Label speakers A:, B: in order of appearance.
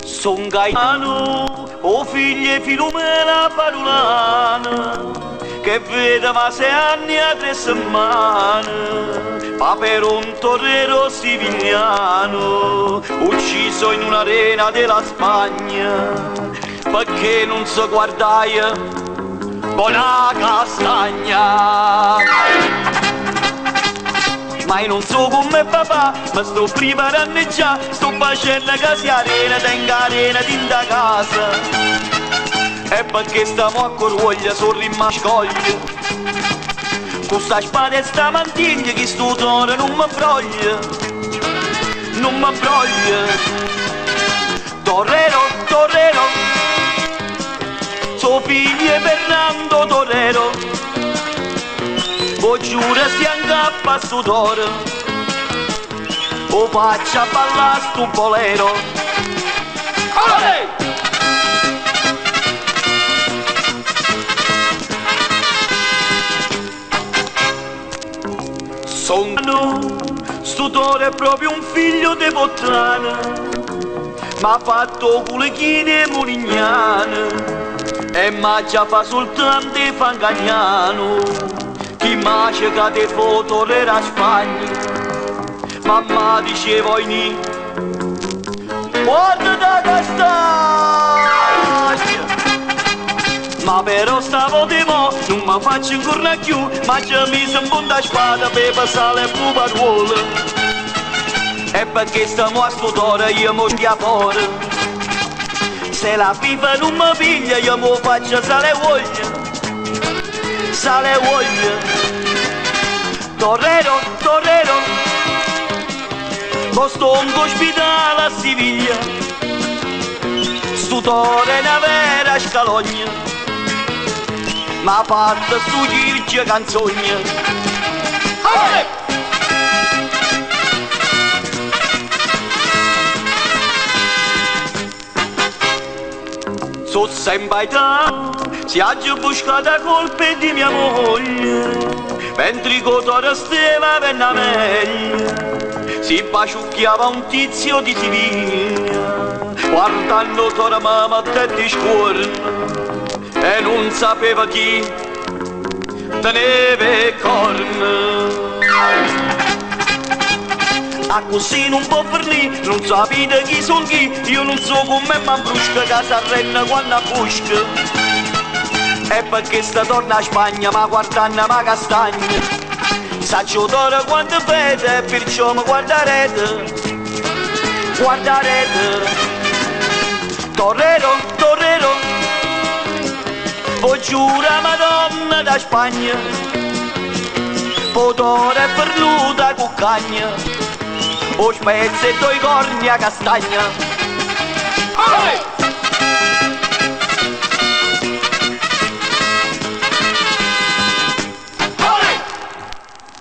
A: Son Gaetano, o figlie Filomena Padulana, che vedeva 6 anni a 3 settimane, Paperon torrero sivigliano, ucciso in un'arena della Spagna, perché non si guardaia con la castagna. Ma io non so come papà, ma sto preparando già, sto facendo che si arena, tengo arena dentro casa. E perché stiamo a Corvoglia, sono rimasto scoglie. Con sta spada e sta mantiglia, che sto toro non mi broglia, non mi broglia. Torrero, torrero, suo figlio è Fernando Torrero. O giura si angappa sto toro, o faccia ballare sto bolero. Olè! Sto toro è proprio un figlio di Pottana, m'ha fatto culecchine mulignane e m'ha già fa soltanto fangagnano. Chi macica te foto era Spagna, mamma diceva in guarda da castagna. Ma però stavo di mo, non mi faccio ancora più, ma già mi sono bunta spada per passare il puparuolo. E perché stiamo a studare io mo stia fuori, se la pipa non mi piglia io mo faccio sale voglia, sale voglia. Torrero, torrero, sto in ospedale a Siviglia, sto toro è una vera scalogna, ma fatta sto circe canzogna. Olè! So sempre si ha già buscata colpe di mia moglie, mentre il toro stava per la meglio, si baciucchiava un tizio di Siviglia, guardando toro mamma di scuorno, e non sapeva chi teneva corno. A così non può fornire, non sapete chi sono chi, io non so come mi brusca casa renna quando busca. E perché sta torna a Spagna, ma guardando ma castagna, saccio toro quando vede, perciò mi guardarete, guardarete. Torrero, torrero, o giura Madonna da Spagna, o toro è pernuta cuccagna, o spezzetto i corni a castagna.